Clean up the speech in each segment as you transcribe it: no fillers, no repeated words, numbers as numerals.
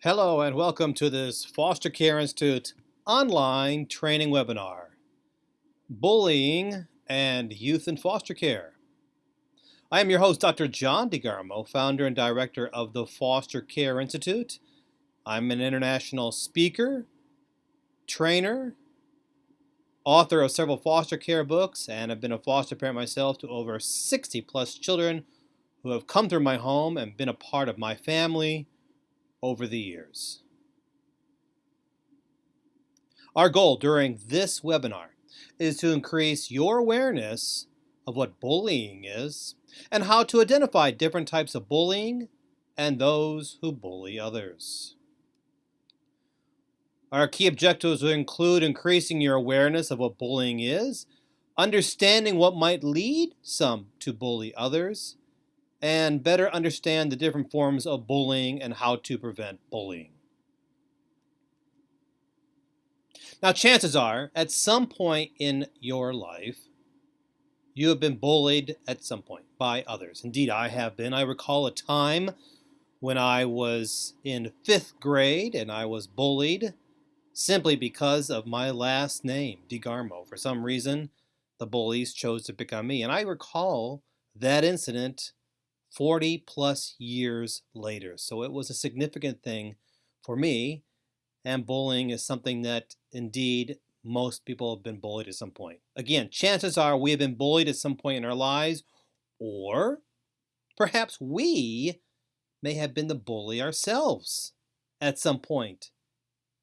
Hello and welcome to this Foster Care Institute online training webinar, Bullying and Youth in Foster Care. I am your host, Dr. John DeGarmo, founder and director of the Foster Care Institute. I'm an international speaker, trainer, author of several foster care books, and have been a foster parent myself to over 60 plus children who have come through my home and been a part of my family over the years. Our goal during this webinar is to increase your awareness of what bullying is and how to identify different types of bullying and those who bully others. Our key objectives will include increasing your awareness of what bullying is, understanding what might lead some to bully others, and better understand the different forms of bullying and how to prevent bullying. Now, chances are, at some point in your life, you have been bullied at some point by others. Indeed, I have been. I recall a time when I was in 5th grade and I was bullied simply because of my last name, DeGarmo. For some reason, the bullies chose to pick on me. And I recall that incident 40 plus years later. So it was a significant thing for me. And bullying is something that, indeed, most people have been bullied at some point. Again, chances are we have been bullied at some point in our lives, or perhaps we may have been the bully ourselves at some point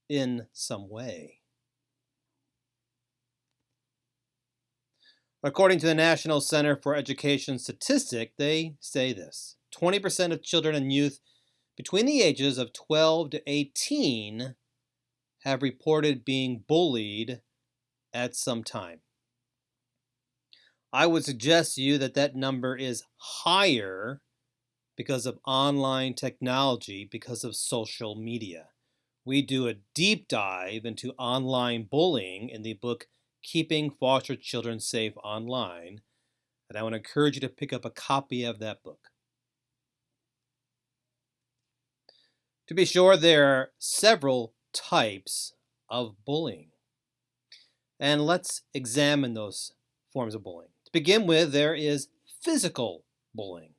in some way. According to the National Center for Education Statistics, they say this: 20% of children and youth between the ages of 12 to 18 have reported being bullied at some time. I would suggest to you that that number is higher because of online technology, because of social media. We do a deep dive into online bullying in the book Keeping Foster Children Safe Online, and I want to encourage you to pick up a copy of that book. To be sure, there are several types of bullying. And let's examine those forms of bullying. To begin with, there is physical bullying.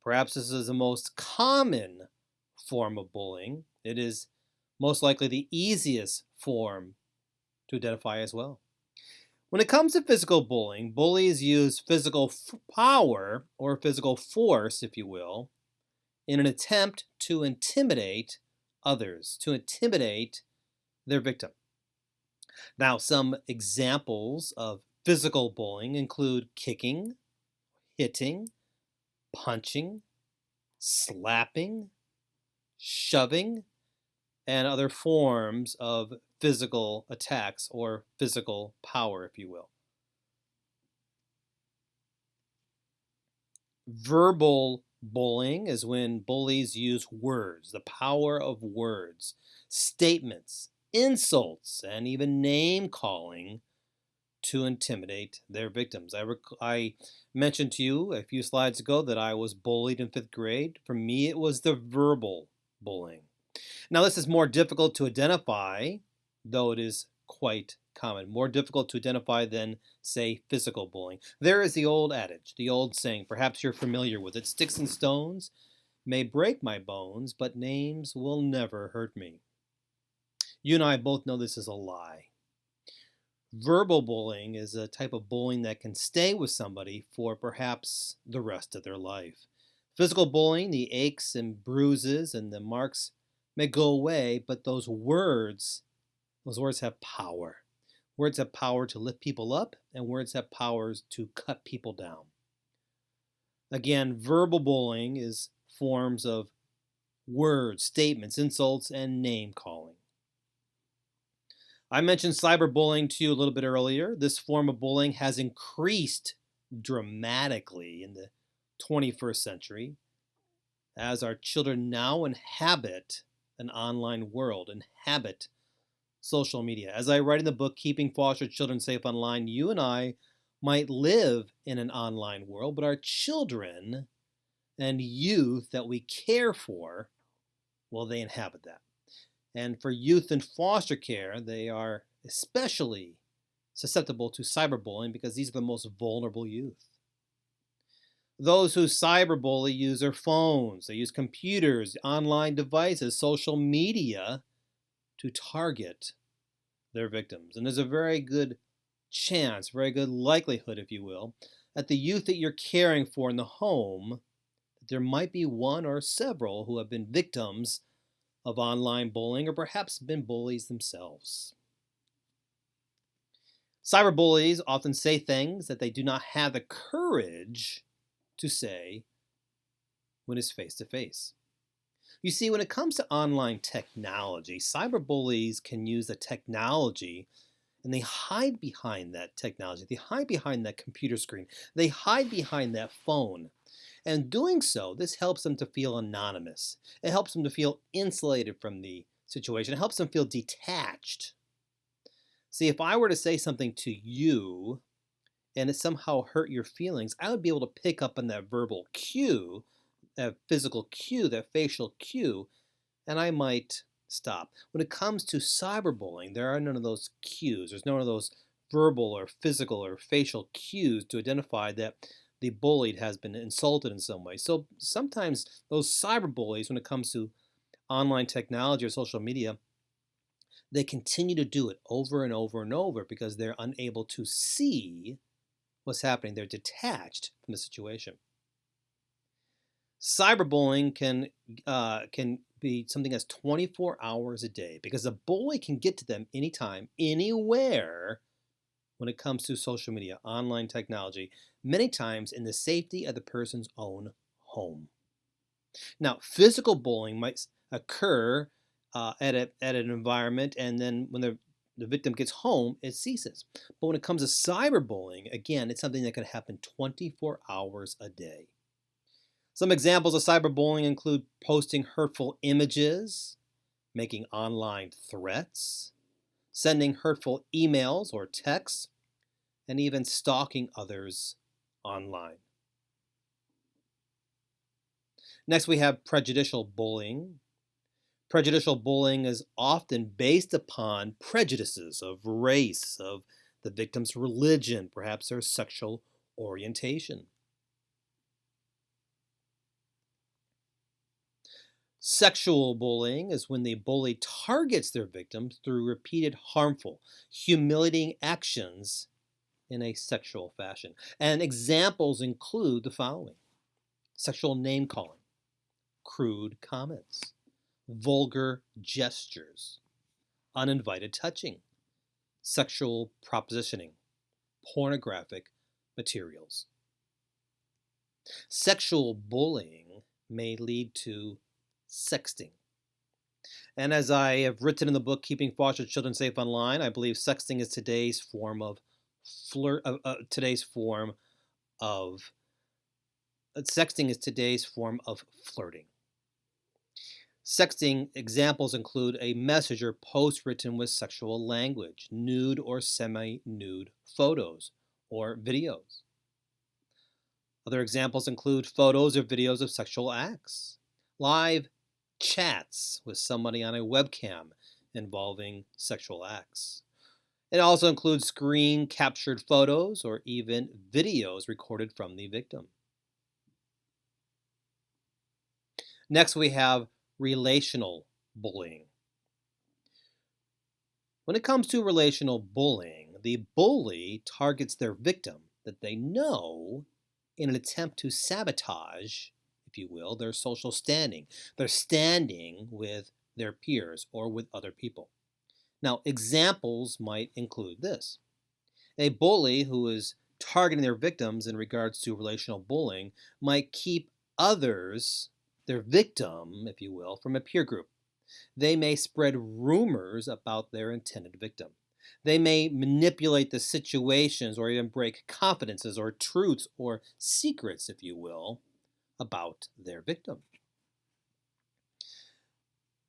Perhaps this is the most common form of bullying. It is most likely the easiest form to identify as well. When it comes to physical bullying, bullies use physical power or physical force, if you will, in an attempt to intimidate others, to intimidate their victim. Now, some examples of physical bullying include kicking, hitting, punching, slapping, shoving, and other forms of physical attacks or physical power, if you will. Verbal bullying is when bullies use words, the power of words, statements, insults, and even name-calling to intimidate their victims. I mentioned to you a few slides ago that I was bullied in 5th grade. For me, it was the verbal bullying. Now, this is more difficult to identify, though it is quite common. More difficult to identify than, say, physical bullying. There is the old adage, the old saying, perhaps you're familiar with it: sticks and stones may break my bones, but names will never hurt me. You and I both know this is a lie. Verbal bullying is a type of bullying that can stay with somebody for perhaps the rest of their life. Physical bullying, the aches and bruises and the marks may go away, but those words have power. Words have power to lift people up, and words have powers to cut people down. Again, verbal bullying is forms of words, statements, insults, and name-calling. I mentioned cyberbullying to you a little bit earlier. This form of bullying has increased dramatically in the 21st century as our children now inhabit an online world, inhabit social media. As I write in the book, Keeping Foster Children Safe Online, you and I might live in an online world, but our children and youth that we care for, well, they inhabit that. And for youth in foster care, they are especially susceptible to cyberbullying because these are the most vulnerable youth. Those who cyberbully use their phones, they use computers, online devices, social media to target their victims. And there's a very good chance, very good likelihood, if you will, that the youth that you're caring for in the home, there might be one or several who have been victims of online bullying or perhaps been bullies themselves. Cyberbullies often say things that they do not have the courage to say when it's face to face. You see, when it comes to online technology, cyberbullies can use the technology and they hide behind that technology. They hide behind that computer screen. They hide behind that phone. And doing so, this helps them to feel anonymous. It helps them to feel insulated from the situation. It helps them feel detached. See, if I were to say something to you and it somehow hurt your feelings, I would be able to pick up on that verbal cue, that physical cue, that facial cue, and I might stop. When it comes to cyberbullying, there are none of those cues. There's none of those verbal or physical or facial cues to identify that the bullied has been insulted in some way. So sometimes those cyberbullies, when it comes to online technology or social media, they continue to do it over and over and over because they're unable to see what's happening. They're detached from the situation. Cyberbullying can be something that's 24 hours a day because a bully can get to them anytime, anywhere when it comes to social media, online technology, many times in the safety of the person's own home. Now, physical bullying might occur at an environment, and then when the victim gets home, it ceases. But when it comes to cyberbullying, again, it's something that can happen 24 hours a day. Some examples of cyberbullying include posting hurtful images, making online threats, sending hurtful emails or texts, and even stalking others online. Next, we have prejudicial bullying. Prejudicial bullying is often based upon prejudices of race, of the victim's religion, perhaps their sexual orientation. Sexual bullying is when the bully targets their victims through repeated harmful, humiliating actions in a sexual fashion. And examples include the following: sexual name calling, crude comments, vulgar gestures, uninvited touching, sexual propositioning, pornographic materials. Sexual bullying may lead to sexting. And as I have written in the book, Keeping Foster Children Safe Online, I believe sexting is today's form of flirting. Sexting examples include a message or post written with sexual language, nude or semi-nude photos or videos. Other examples include photos or videos of sexual acts, live chats with somebody on a webcam involving sexual acts. It also includes screen-captured photos or even videos recorded from the victim. Next, we have relational bullying. When it comes to relational bullying, the bully targets their victim that they know in an attempt to sabotage, if you will, their social standing, their standing with their peers or with other people. Now, examples might include this. A bully who is targeting their victims in regards to relational bullying might keep others, their victim, if you will, from a peer group. They may spread rumors about their intended victim. They may manipulate the situations or even break confidences or truths or secrets, if you will, about their victim.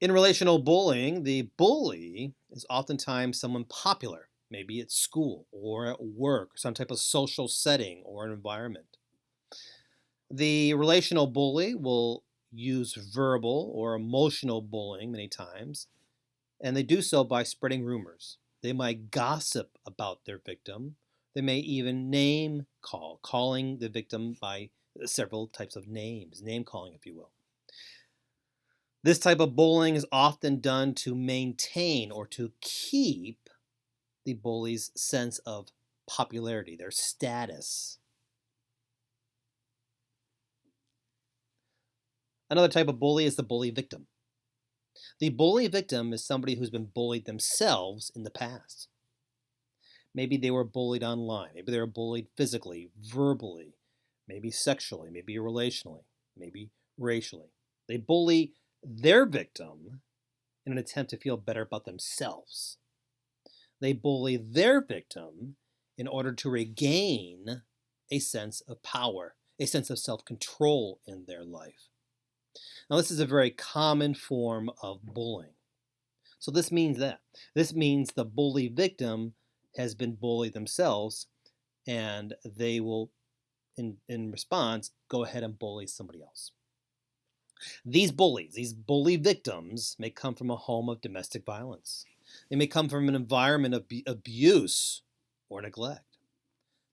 In relational bullying, the bully is oftentimes someone popular, maybe at school or at work, some type of social setting or environment. The relational bully will use verbal or emotional bullying many times And they do so by spreading rumors. They might gossip about their victim. They may even name call, calling the victim by several types of names, name calling, if you will. This type of bullying is often done to maintain or to keep the bully's sense of popularity, their status. Another type of bully is the bully victim. The bully victim is somebody who's been bullied themselves in the past. Maybe they were bullied online. Maybe they were bullied physically, verbally, maybe sexually, maybe relationally, maybe racially. They bully their victim in an attempt to feel better about themselves. They bully their victim in order to regain a sense of power, a sense of self-control in their life. Now, this is a very common form of bullying. So this means that. This means the bully victim has been bullied themselves, and they will, in response, go ahead and bully somebody else. These bullies, these bully victims, may come from a home of domestic violence. They may come from an environment of abuse or neglect.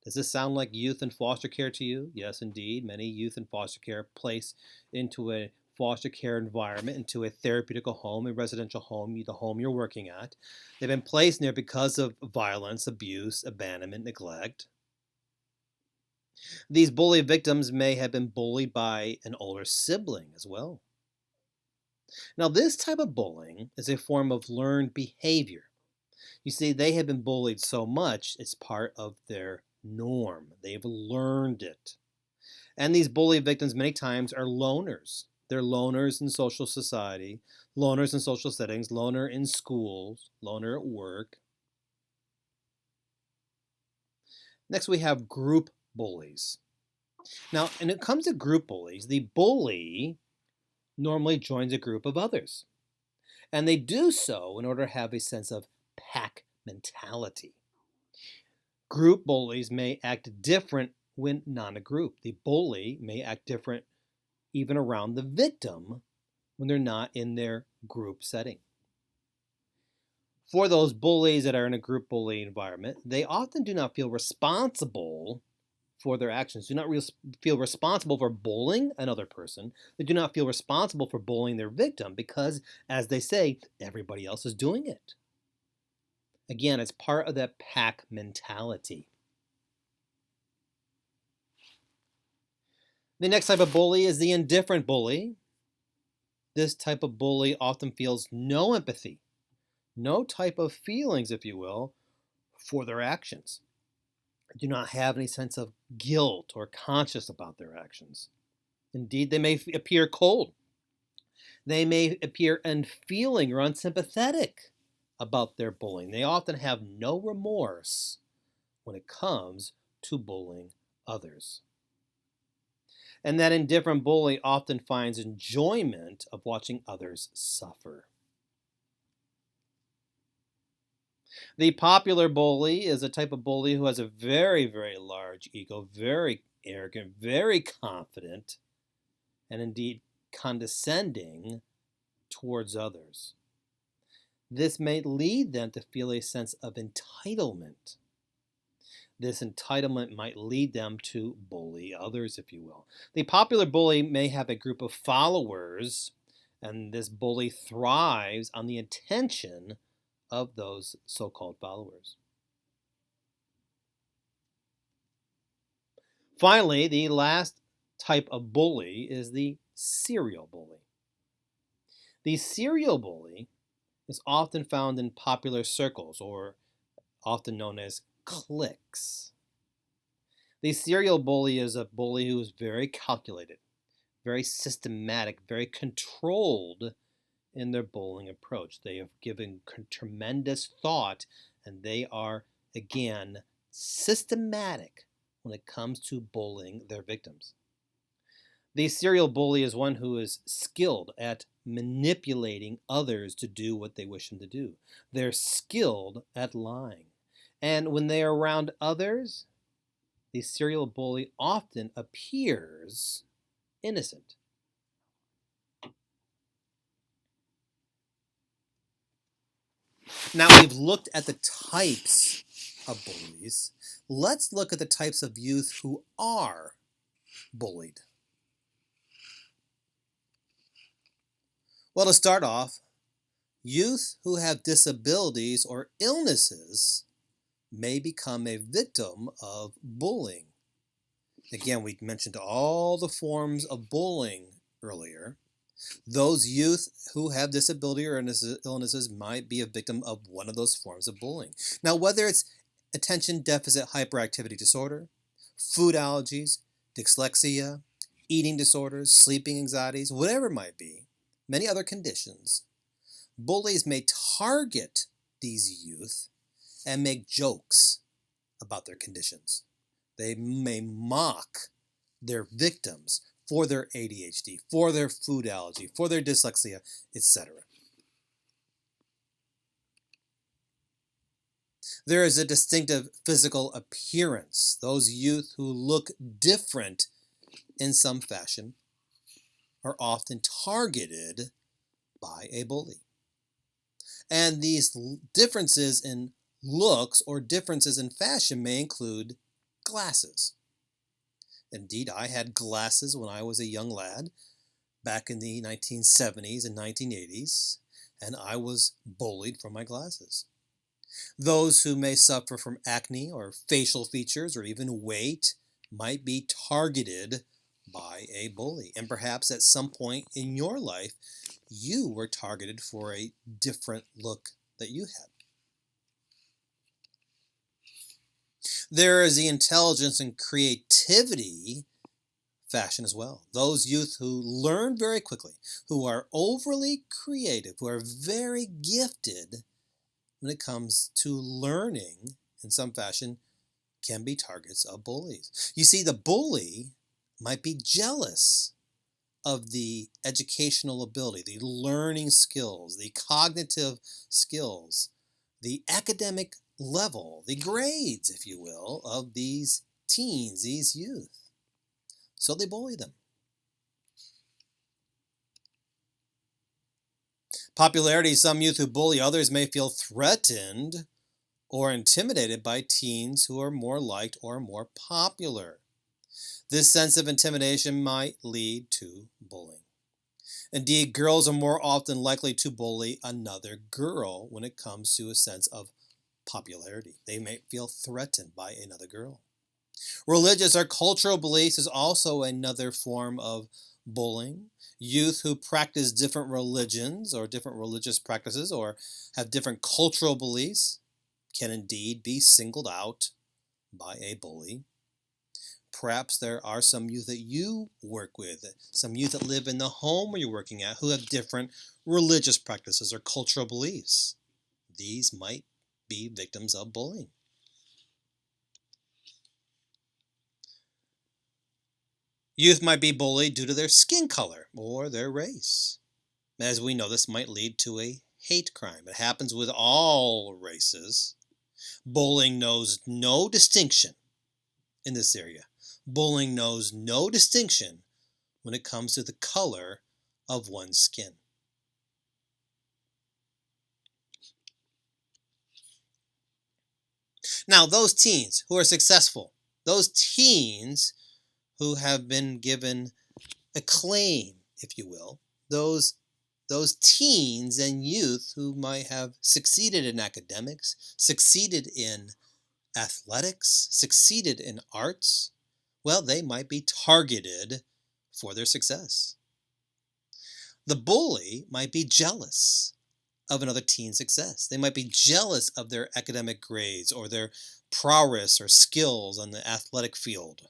Does this sound like youth in foster care to you? Yes, indeed. Many youth in foster care place into a foster care environment, into a therapeutic home, a residential home, the home you're working at. They've been placed there because of violence, abuse, abandonment, neglect. These bully victims may have been bullied by an older sibling as well. Now, this type of bullying is a form of learned behavior. You see, they have been bullied so much, it's part of their norm. They've learned it. And these bully victims many times are loners. They're loners in social society, loners in social settings, loner in schools, loner at work. Next, we have group bullies. Now, when it comes to group bullies, the bully normally joins a group of others. And they do so in order to have a sense of pack mentality. Group bullies may act different when not in a group. The bully may act different even around the victim when they're not in their group setting. For those bullies that are in a group bully environment, they often do not feel responsible for their actions, do not feel responsible for bullying another person. They do not feel responsible for bullying their victim because, as they say, everybody else is doing it. Again, it's part of that pack mentality. The next type of bully is the indifferent bully. This type of bully often feels no empathy, no type of feelings, if you will, for their actions. They do not have any sense of guilt or conscience about their actions. Indeed, they may appear cold. They may appear unfeeling or unsympathetic about their bullying. They often have no remorse when it comes to bullying others. And that indifferent bully often finds enjoyment of watching others suffer. The popular bully is a type of bully who has a very, very large ego, very arrogant, very confident, and indeed condescending towards others. This may lead them to feel a sense of entitlement. This entitlement might lead them to bully others, if you will. The popular bully may have a group of followers, and this bully thrives on the attention of those so-called followers. Finally, the last type of bully is the serial bully. The serial bully is often found in popular circles, or often known as cliques. The serial bully is a bully who is very calculated, very systematic, very controlled in their bullying approach. They have given tremendous thought, and they are, again, systematic when it comes to bullying their victims. The serial bully is one who is skilled at manipulating others to do what they wish them to do. They're skilled at lying. And when they are around others, the serial bully often appears innocent. Now we've looked at the types of bullies. Let's look at the types of youth who are bullied. Well, to start off, youth who have disabilities or illnesses may become a victim of bullying. Again, we mentioned all the forms of bullying earlier. Those youth who have disability or illnesses might be a victim of one of those forms of bullying. Now, whether it's attention deficit hyperactivity disorder, food allergies, dyslexia, eating disorders, sleeping anxieties, whatever it might be, many other conditions, bullies may target these youth and make jokes about their conditions. They may mock their victims for their ADHD, for their food allergy, for their dyslexia, etc. There is a distinctive physical appearance. Those youth who look different in some fashion are often targeted by a bully. And these differences in looks or differences in fashion may include glasses. Indeed, I had glasses when I was a young lad back in the 1970s and 1980s, and I was bullied for my glasses. Those who may suffer from acne or facial features or even weight might be targeted by a bully. And perhaps at some point in your life, you were targeted for a different look that you had. There is the intelligence and creativity fashion as well. Those youth who learn very quickly, who are overly creative, who are very gifted when it comes to learning in some fashion, can be targets of bullies. You see, the bully might be jealous of the educational ability, the learning skills, the cognitive skills, the academic level, the grades, if you will, of these teens, these youth. So they bully them. Popularity: some youth who bully others may feel threatened or intimidated by teens who are more liked or more popular. This sense of intimidation might lead to bullying. Indeed, girls are more often likely to bully another girl when it comes to a sense of popularity. They may feel threatened by another girl. Religious or cultural beliefs is also another form of bullying. Youth who practice different religions or different religious practices or have different cultural beliefs can indeed be singled out by a bully. Perhaps there are some youth that you work with, some youth that live in the home where you're working at who have different religious practices or cultural beliefs. These might be victims of bullying. Youth might be bullied due to their skin color or their race. As we know, this might lead to a hate crime. It happens with all races. Bullying knows no distinction in this area. Bullying knows no distinction when it comes to the color of one's skin. Now, those teens who are successful, those teens who have been given acclaim, if you will, those teens and youth who might have succeeded in academics, succeeded in athletics, succeeded in arts, well, they might be targeted for their success. The bully might be jealous of another teen's success. They might be jealous of their academic grades or their prowess or skills on the athletic field.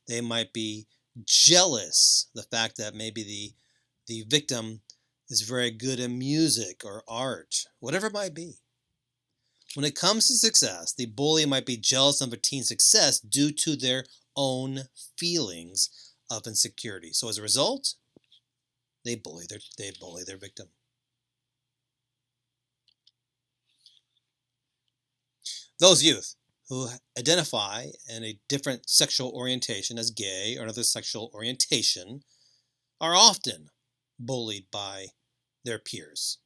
They might be jealous the fact that maybe the victim is very good at music or art, whatever it might be. When it comes to success, the bully might be jealous of a teen's success due to their own feelings of insecurity. So as a result, they bully their victim. Those youth who identify in a different sexual orientation as gay or another sexual orientation are often bullied by their peers.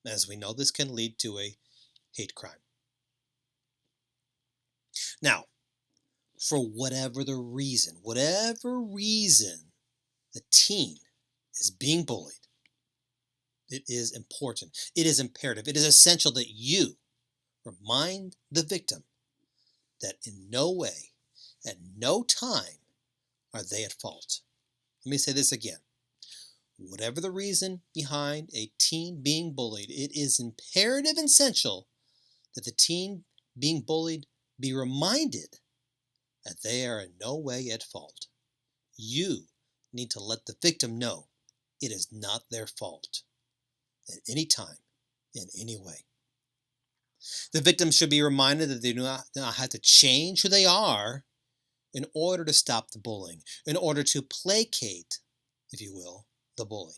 As we know, this can lead to a hate crime. Now, for whatever reason the teen is being bullied, it is important, it is imperative, it is essential that you remind the victim that in no way, at no time, are they at fault. Let me say this again. Whatever the reason behind a teen being bullied, it is imperative and essential that the teen being bullied be reminded that they are in no way at fault. You need to let the victim know it is not their fault at any time, in any way. The victim should be reminded that they do not have to change who they are in order to stop the bullying, in order to placate, if you will, the bully.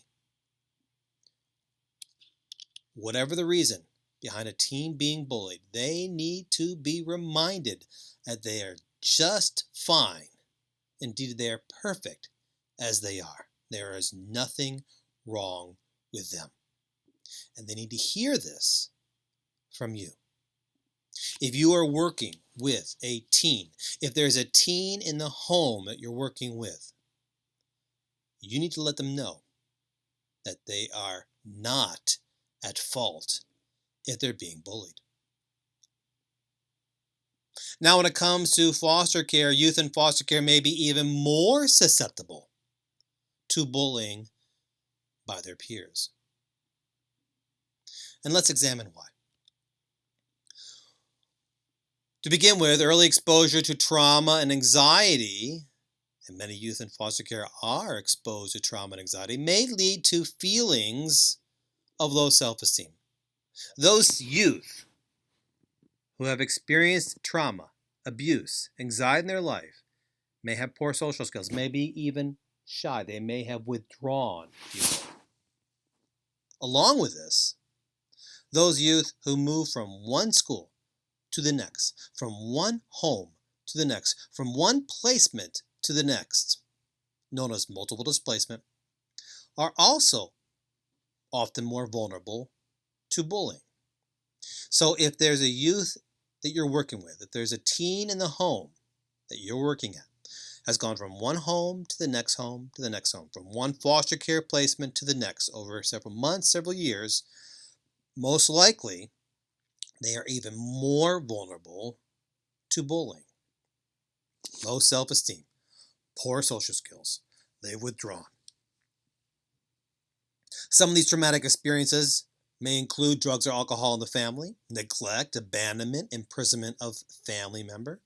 Whatever the reason behind a teen being bullied, they need to be reminded that they are just fine. Indeed, they are perfect as they are. There is nothing wrong with them. And they need to hear this from you. If you are working with a teen, if there's a teen in the home that you're working with, you need to let them know that they are not at fault if they're being bullied. Now, when it comes to foster care, youth in foster care may be even more susceptible to bullying by their peers. And let's examine why. To begin with, early exposure to trauma and anxiety, and many youth in foster care are exposed to trauma and anxiety, may lead to feelings of low self-esteem. Those youth who have experienced trauma, abuse, anxiety in their life may have poor social skills, may be even shy. They may have withdrawn. Along with this, those youth who move from one school to the next, from one home to the next, from one placement to the next, known as multiple displacement, are also often more vulnerable to bullying. So if there's a youth that you're working with, if there's a teen in the home that you're working at, has gone from one home to the next home to the next home, from one foster care placement to the next over several months, several years, most likely they are even more vulnerable to bullying. Low self-esteem, poor social skills, they've withdrawn. Some of these traumatic experiences may include drugs or alcohol in the family, neglect, abandonment, imprisonment of family member.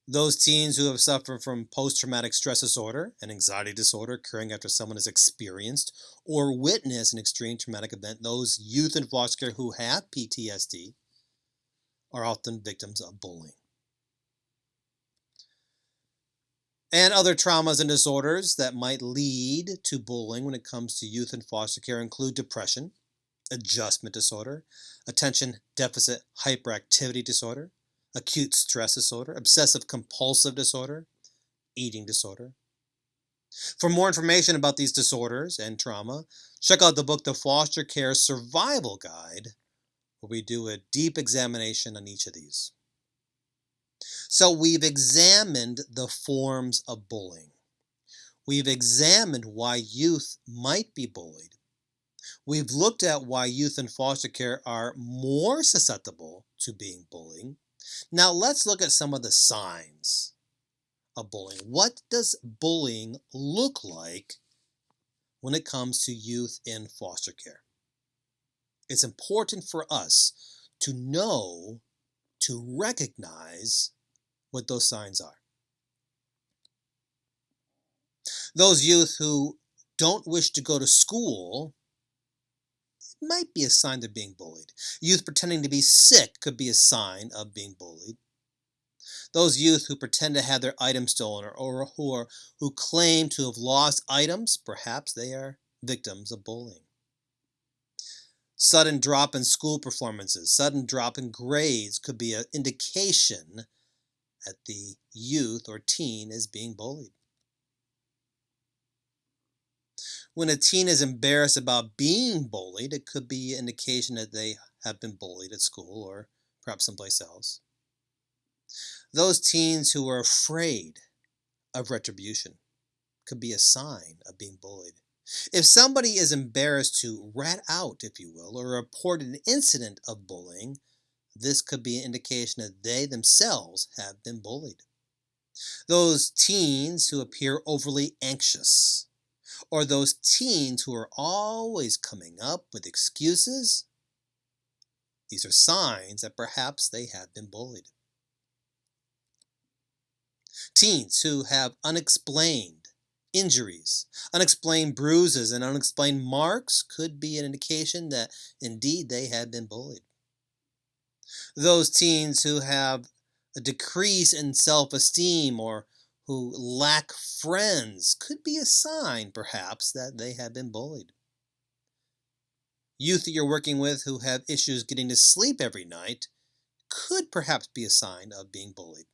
Those teens who have suffered from post-traumatic stress disorder and anxiety disorder occurring after someone has experienced or witnessed an extreme traumatic event, those youth in foster care who have PTSD are often victims of bullying. And other traumas and disorders that might lead to bullying when it comes to youth in foster care include depression, adjustment disorder, attention deficit hyperactivity disorder, acute stress disorder, obsessive compulsive disorder, eating disorder. For more information about these disorders and trauma, check out the book, The Foster Care Survival Guide, where we do a deep examination on each of these. So we've examined the forms of bullying. We've examined why youth might be bullied. We've looked at why youth in foster care are more susceptible to being bullied. Now let's look at some of the signs of bullying. What does bullying look like when it comes to youth in foster care? It's important for us to know, to recognize what those signs are. Those youth who don't wish to go to school might be a sign they're being bullied. Youth pretending to be sick could be a sign of being bullied. Those youth who pretend to have their items stolen or who claim to have lost items, perhaps they are victims of bullying. Sudden drop in school performances, sudden drop in grades could be an indication that the youth or teen is being bullied. When a teen is embarrassed about being bullied, it could be an indication that they have been bullied at school or perhaps someplace else. Those teens who are afraid of retribution could be a sign of being bullied. If somebody is embarrassed to rat out, if you will, or report an incident of bullying, this could be an indication that they themselves have been bullied. Those teens who appear overly anxious, or those teens who are always coming up with excuses, these are signs that perhaps they have been bullied. Teens who have unexplained injuries, unexplained bruises, and unexplained marks could be an indication that indeed they have been bullied. Those teens who have a decrease in self-esteem or who lack friends could be a sign, perhaps, that they have been bullied. Youth that you're working with who have issues getting to sleep every night could perhaps be a sign of being bullied.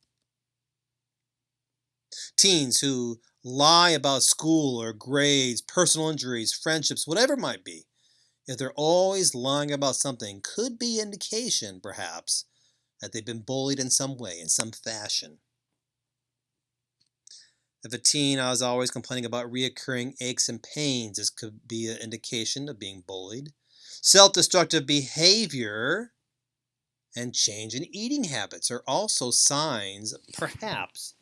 Teens who lie about school or grades, personal injuries, friendships, whatever it might be, if they're always lying about something, could be indication, perhaps, that they've been bullied in some way, in some fashion. If a teen is always complaining about reoccurring aches and pains, this could be an indication of being bullied. Self-destructive behavior and change in eating habits are also signs, perhaps,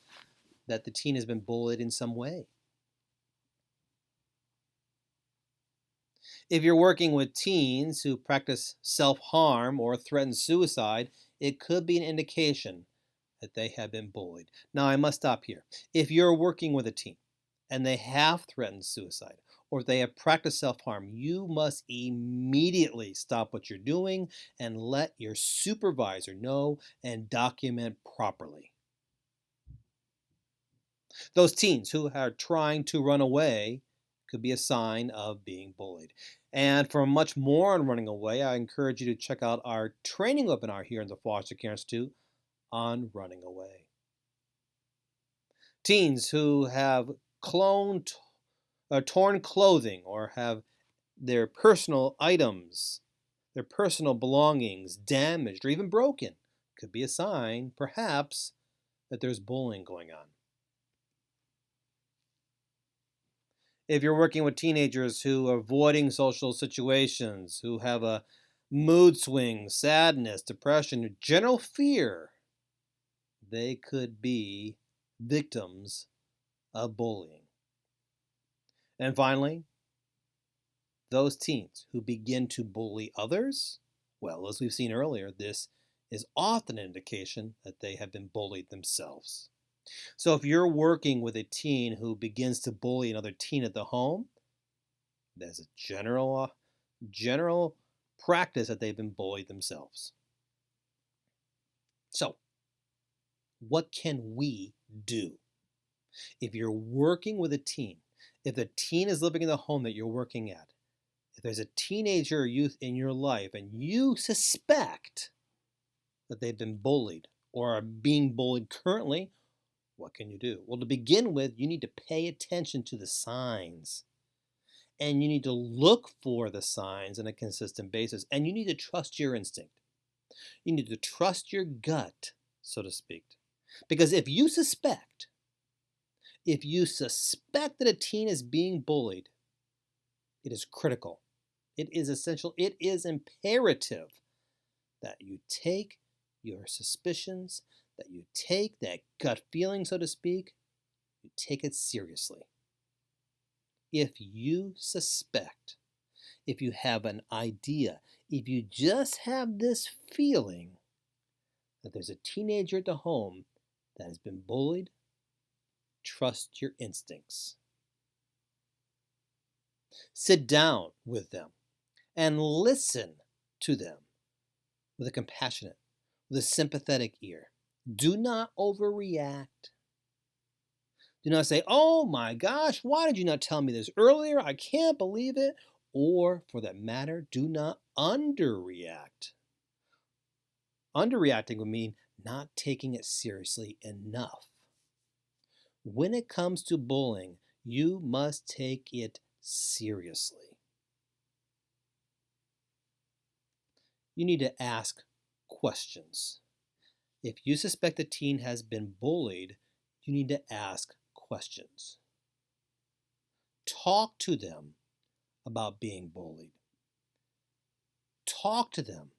that the teen has been bullied in some way. If you're working with teens who practice self-harm or threaten suicide, it could be an indication that they have been bullied. Now, I must stop here. If you're working with a teen and they have threatened suicide or they have practiced self-harm, you must immediately stop what you're doing and let your supervisor know and document properly. Those teens who are trying to run away could be a sign of being bullied. And for much more on running away, I encourage you to check out our training webinar here in the Foster Care Institute on running away. Teens who have torn clothing or have their personal items, their personal belongings damaged or even broken could be a sign, perhaps, that there's bullying going on. If you're working with teenagers who are avoiding social situations, who have a mood swing, sadness, depression, general fear, they could be victims of bullying. And finally, those teens who begin to bully others, well, as we've seen earlier, this is often an indication that they have been bullied themselves. So if you're working with a teen who begins to bully another teen at the home, there's a general practice that they've been bullied themselves. So, what can we do? If you're working with a teen, if the teen is living in the home that you're working at, if there's a teenager or youth in your life and you suspect that they've been bullied or are being bullied currently, what can you do? Well, to begin with, you need to pay attention to the signs. And you need to look for the signs on a consistent basis. And you need to trust your instinct. You need to trust your gut, so to speak. Because if you suspect that a teen is being bullied, it is critical. It is essential. It is imperative that you take your suspicions, that you take that gut feeling, so to speak, you take it seriously. If you suspect, if you have an idea, if you just have this feeling that there's a teenager at the home that has been bullied, trust your instincts. Sit down with them and listen to them with a compassionate, with a sympathetic ear. Do not overreact. Do not say, oh my gosh, why did you not tell me this earlier? I can't believe it. Or, for that matter, do not underreact. Underreacting would mean not taking it seriously enough. When it comes to bullying, you must take it seriously. You need to ask questions. If you suspect a teen has been bullied, you need to ask questions. Talk to them about being bullied. Talk to them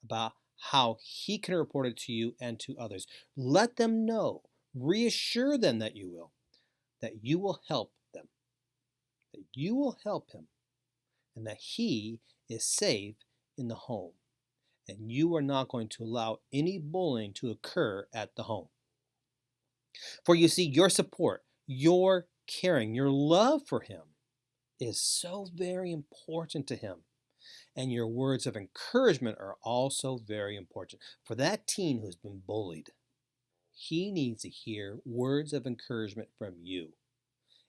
about how he can report it to you and to others. Let them know, reassure them that you will help them, that you will help him, and that he is safe in the home. And you are not going to allow any bullying to occur at the home. For you see, your support, your caring, your love for him is so very important to him. And your words of encouragement are also very important. For that teen who's been bullied, he needs to hear words of encouragement from you.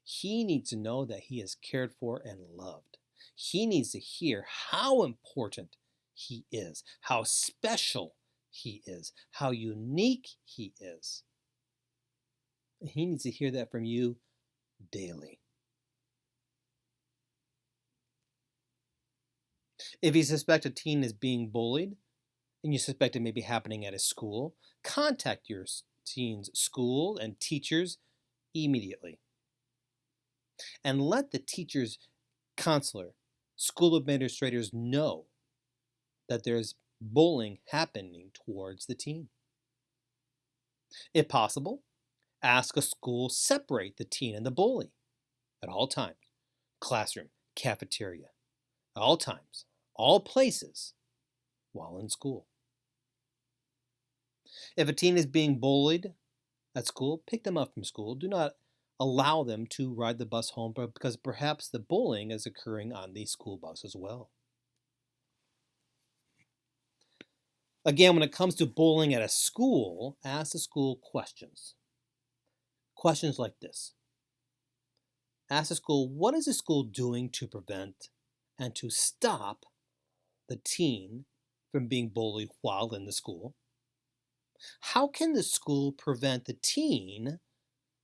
He needs to know that he is cared for and loved. He needs to hear how important he is, how special he is, how unique he is. He needs to hear that from you daily. If you suspect a teen is being bullied, and you suspect it may be happening at a school, contact your teen's school and teachers immediately. And let the teachers, counselor, school administrators know that there's bullying happening towards the teen. If possible, ask a school separate the teen and the bully at all times. Classroom, cafeteria, at all times, all places, while in school. If a teen is being bullied at school, pick them up from school. Do not allow them to ride the bus home because perhaps the bullying is occurring on the school bus as well. Again, when it comes to bullying at a school, ask the school questions. Questions like this. Ask the school, what is the school doing to prevent and to stop the teen from being bullied while in the school? How can the school prevent the teen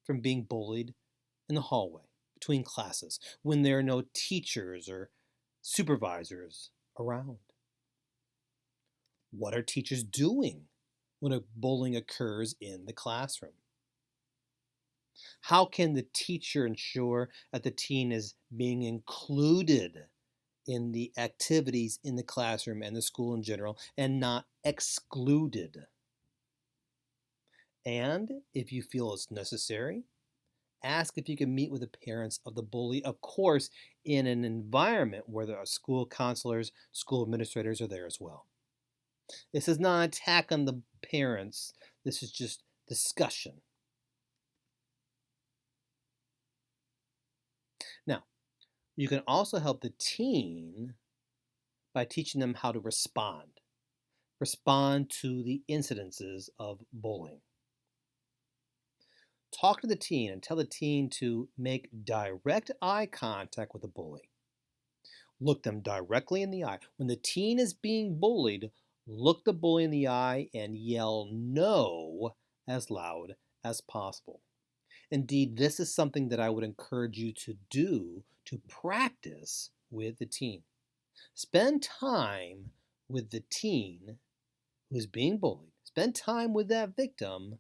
from being bullied in the hallway, between classes, when there are no teachers or supervisors around? What are teachers doing when a bullying occurs in the classroom? How can the teacher ensure that the teen is being included in the activities in the classroom and the school in general and not excluded? And if you feel it's necessary, ask if you can meet with the parents of the bully, of course, in an environment where there are school counselors, school administrators are there as well. This is not an attack on the parents. This is just discussion. Now, you can also help the teen by teaching them how to respond to the incidences of bullying. Talk to the teen and tell the teen to make direct eye contact with the bully. Look them directly in the eye. When the teen is being bullied, look the bully in the eye and yell no as loud as possible. Indeed, this is something that I would encourage you to do to practice with the teen. Spend time with the teen who's being bullied. Spend time with that victim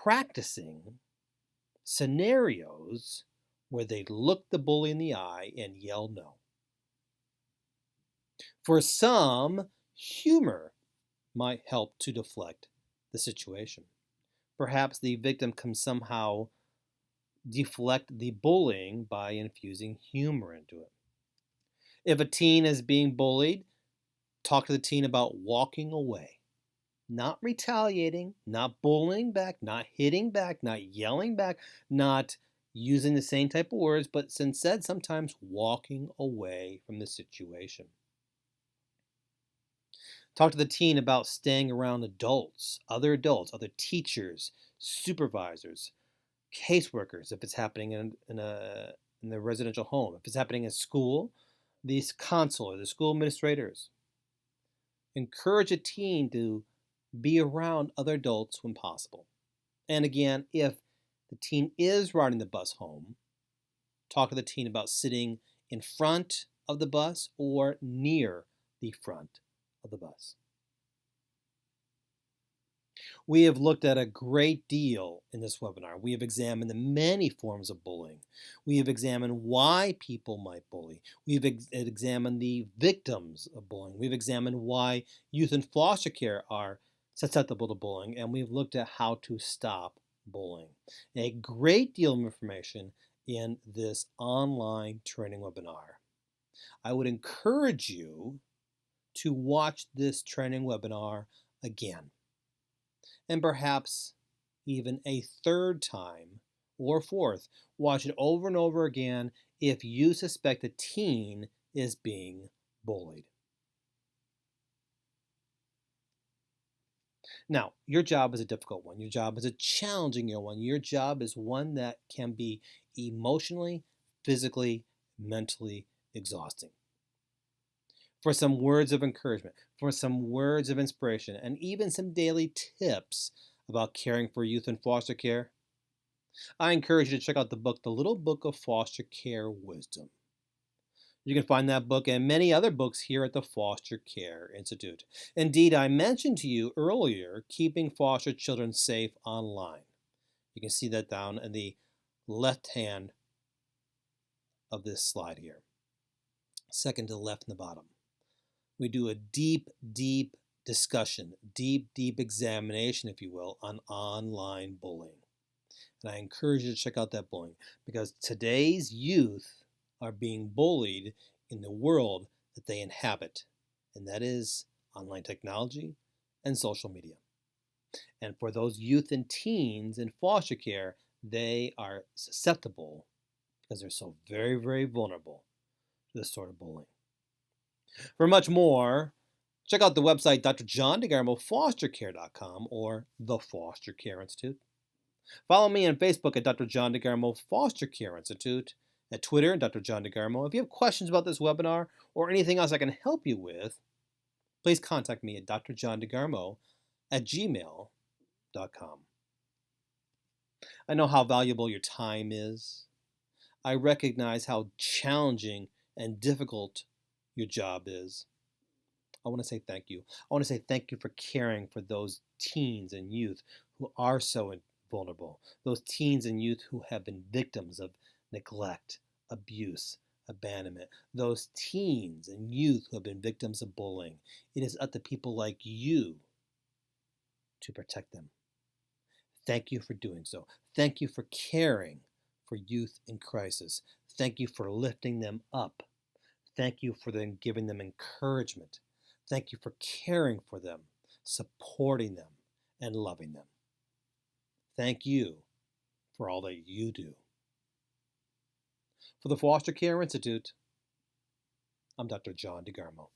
practicing scenarios where they look the bully in the eye and yell no. For some, humor might help to deflect the situation. Perhaps the victim can somehow deflect the bullying by infusing humor into it. If a teen is being bullied, talk to the teen about walking away. Not retaliating, not bullying back, not hitting back, not yelling back, not using the same type of words, but instead sometimes walking away from the situation. Talk to the teen about staying around adults, other teachers, supervisors, caseworkers if it's happening in the residential home. If it's happening in school, the counselor, the school administrators. Encourage a teen to be around other adults when possible. And again, if the teen is riding the bus home, talk to the teen about sitting in front of the bus or near the front of the bus. We have looked at a great deal in this webinar. We have examined the many forms of bullying. We have examined why people might bully. We've examined the victims of bullying. We've examined why youth in foster care are susceptible to bullying, and we've looked at how to stop bullying. A great deal of information in this online training webinar. I would encourage you to watch this training webinar again, and perhaps even a third time or fourth. Watch it over and over again if you suspect a teen is being bullied. Now, your job is a difficult one. Your job is a challenging one. Your job is one that can be emotionally, physically, mentally exhausting. For some words of encouragement, for some words of inspiration, and even some daily tips about caring for youth in foster care, I encourage you to check out the book, The Little Book of Foster Care Wisdom. You can find that book and many other books here at the Foster Care Institute. Indeed, I mentioned to you earlier keeping foster children safe online. You can see that down in the left hand of this slide here. Second to the left in the bottom. We do a deep discussion, deep examination, if you will, on online bullying. And I encourage you to check out that bullying, because today's youth are being bullied in the world that they inhabit, and that is online technology and social media. And for those youth and teens in foster care, they are susceptible because they're so very vulnerable to this sort of bullying. For much more, check out the website drjohndegarmofostercare.com or the Foster Care Institute. Follow me on Facebook at Dr. John DeGarmo Foster Care Institute, at Twitter, Dr. John DeGarmo. If you have questions about this webinar or anything else I can help you with, please contact me at drjohndegarmo@gmail.com. I know how valuable your time is. I recognize how challenging and difficult your job is. I want to say thank you. I want to say thank you for caring for those teens and youth who are so vulnerable, those teens and youth who have been victims of neglect, abuse, abandonment, those teens and youth who have been victims of bullying. It is up to people like you to protect them. Thank you for doing so. Thank you for caring for youth in crisis. Thank you for lifting them up. Thank you for giving them encouragement. Thank you for caring for them, supporting them, and loving them. Thank you for all that you do. For the Foster Care Institute, I'm Dr. John DeGarmo.